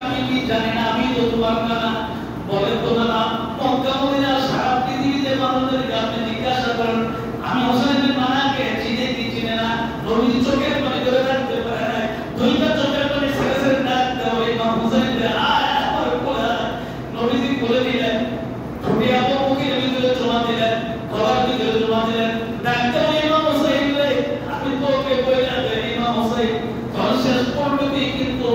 আমি কি জানি না, আমি তো তোমার না বলে তো না মক্কা মদিনা সারা পৃথিবীতে মানুষদেরকে আপনি জিজ্ঞাসা করেন আমি হোসেন বিন মানাকে চিনে কি চিনে না, নবীজি চোখের পানি ধরে রাখতে পারে না, দুইটা চোখের পানি ছেড়ে ছেড়ে ডাকতে হবে ইমাম হোসেনকে আয় আমার কোলে। নবীজি কোলে দিলেন, ঠোঁটে আবু মুখের ভিতরে জমা দিলেন, গলার ভিতরে জমা দিলেন, ডাকতে হবে ইমাম হোসেন রে আমি তোকে কইলা দেই ইমাম হোসেন তোর শেষ পর্যন্ত কিন্তু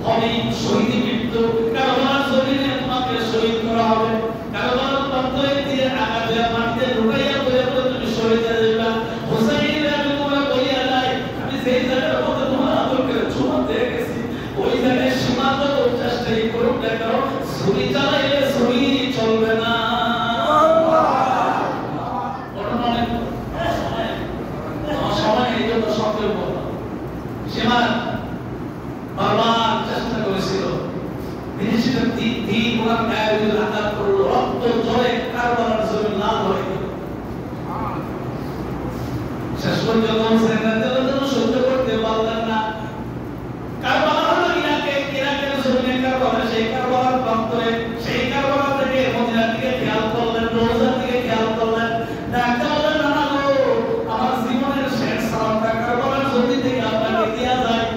হবে শহীদ মৃত্যু, কারবালার জমিনে তোমাকে শহীদ করা হবে, কারবালার প্রান্তরে দিয়ে আঘাত দেওয়া মাটিতে ঢুকাইয়া বলে তুমি শহীদ হয়ে যাবে। হোসেন রে আমি তোমার বলিয়া যাই আমি যেই জায়গার মধ্যে তোমার আদর করে চুমা দিয়ে গেছি ওই জায়গায় সীমাবদ্ধ চেষ্টাই করুক না কারণ ছুরি চালাইলে ছুরি চলবে না। সময় এই জন্য সতের বললাম সীমা বারবার চেষ্টা করেছিল, বিশেষ করে তিন ওনার গায়ে যদি আঘাত করলো রক্ত জলে কারবালার জমি লাল হয়ে গেল। শেষ পর্যন্ত সহ্য করতে পারলেন না। কারবালা হলো ইরাকের জমিনে কারবালা, সেই কারবালার প্রান্তরে সেই কারবালা থেকে মদিনার দিকে খেয়াল করলেন, রোজার দিকে খেয়াল করলেন, ডাকতে বললেন না গো আমার জীবনের শেষ সালামটা কারবালার জমি থেকে আপনাকে দেয়া যায়।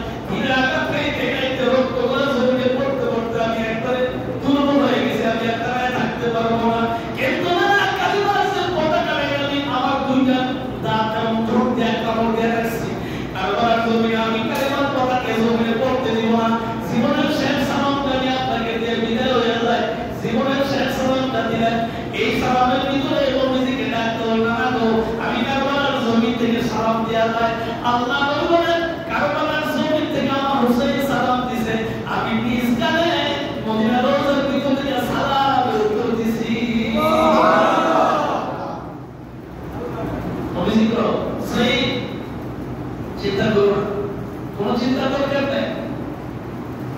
এই সালামের ভিতরে নবীজিকে ডাকতে হল না গো আমি কারবালার জমি থেকে সালাম দেয়া যায়। আল্লাহ বলেন কারবালার জমি থেকে আমার হুসাইন সালাম দিছে, আমি নিজ কানে মদিনা রোজার ভিতর থেকে সালাম উত্তর দিছি। নবীজি কো সেই চিন্তা করো কোন চিন্তা দরকার নেই।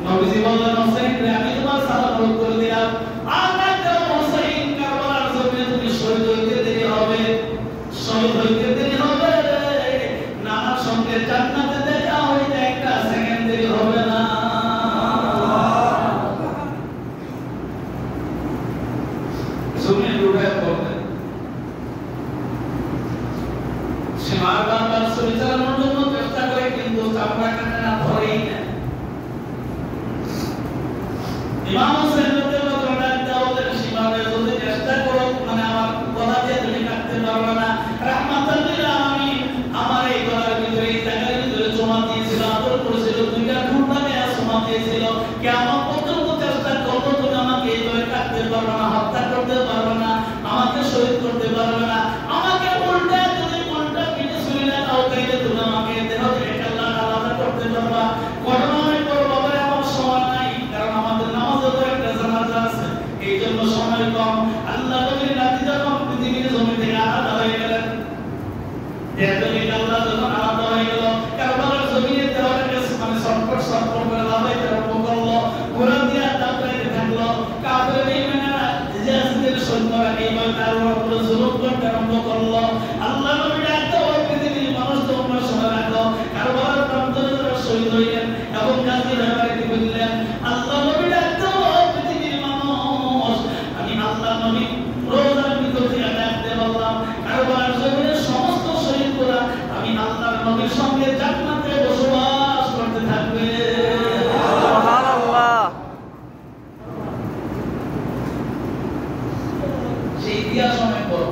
নবীজি বললেন হোসেন রে আমি তোমার সালাম উত্তর দিলাম, আর শহীদ হইতে দেরি হবে না, আমার সঙ্গে জান্নাতে দেখা হইতে একটা সেকেন্ড দেরি হবে না। জমিনে ডুবে পড়লেন, সীমার বারবার ছবি চালানোর জন্য চেষ্টা করে কিন্তু চামড়া কাটে না, ধরেই না। ইমাম হোসেন সীমাকে যদি চেষ্টা করো মানে আমার গলা দিয়ে তুমি কাটতে পারবে না, আমার এই গলার ভিতরে এই জায়গার ভিতরে জমা দিয়েছিল, আদর করেছিল, দুইটা ঠোঁটা দেয়া জমা দিয়েছিল, কেমন পর্যন্ত চেষ্টা করবো তুমি আমাকে এইভাবে কাটতে পারবে না, হত্যা করতে পারবে না, আমাকে শহীদ করতে পারবে না, আমাকে উল্টা যদি উল্টা পিঠে ছুরি লাগাও তাইলে তুমি আমাকে দেহ থেকে আলাদা করতে পারবা। ঘটনা আমি করবো আমার সময় নাই, কারণ আমাদের নামাজের একটা জানাজা আছে, এই জন্য সময় কম। আল্লাহ নবীর নাতি যখন পৃথিবীর জমি থেকে আলাদা হয়ে গেলেন, আল্লাহ যখন আলাদা হয়ে গেল কারবালার জমিনে দেওয়ারকে মানে সরপট করে লাগাইতে আরম্ভ করলো, কোরআন দিয়ে দাঁড়াইতে থাকলো, কাফের বেঈমানেরা ইয়াজিদের সৈন্যরা এইভাবে তার উপর জুলুম করতে আরম্ভ করলো। আল্লাহ নবী ডাকতে ওই পৃথিবীর মানুষ তো অন্য সময় রাখলো, কারবালার প্রান্তরে যারা শহীদ হইলেন এবং গাজী হয়ে বললেন আল্লাহ নবী ডাকতে ওই পৃথিবীর মানুষ আমি আল্লাহ নবী রোজার ভিতর থেকে ডাকতে বললাম কারবালার জমিনে সমস্ত শহীদরা আমি আল্লাহর নবীর সঙ্গে জান্নাতে বসবাস করতে থাকবে। সুবহানাল্লাহ। সেই ইতিহাস অনেক বড়।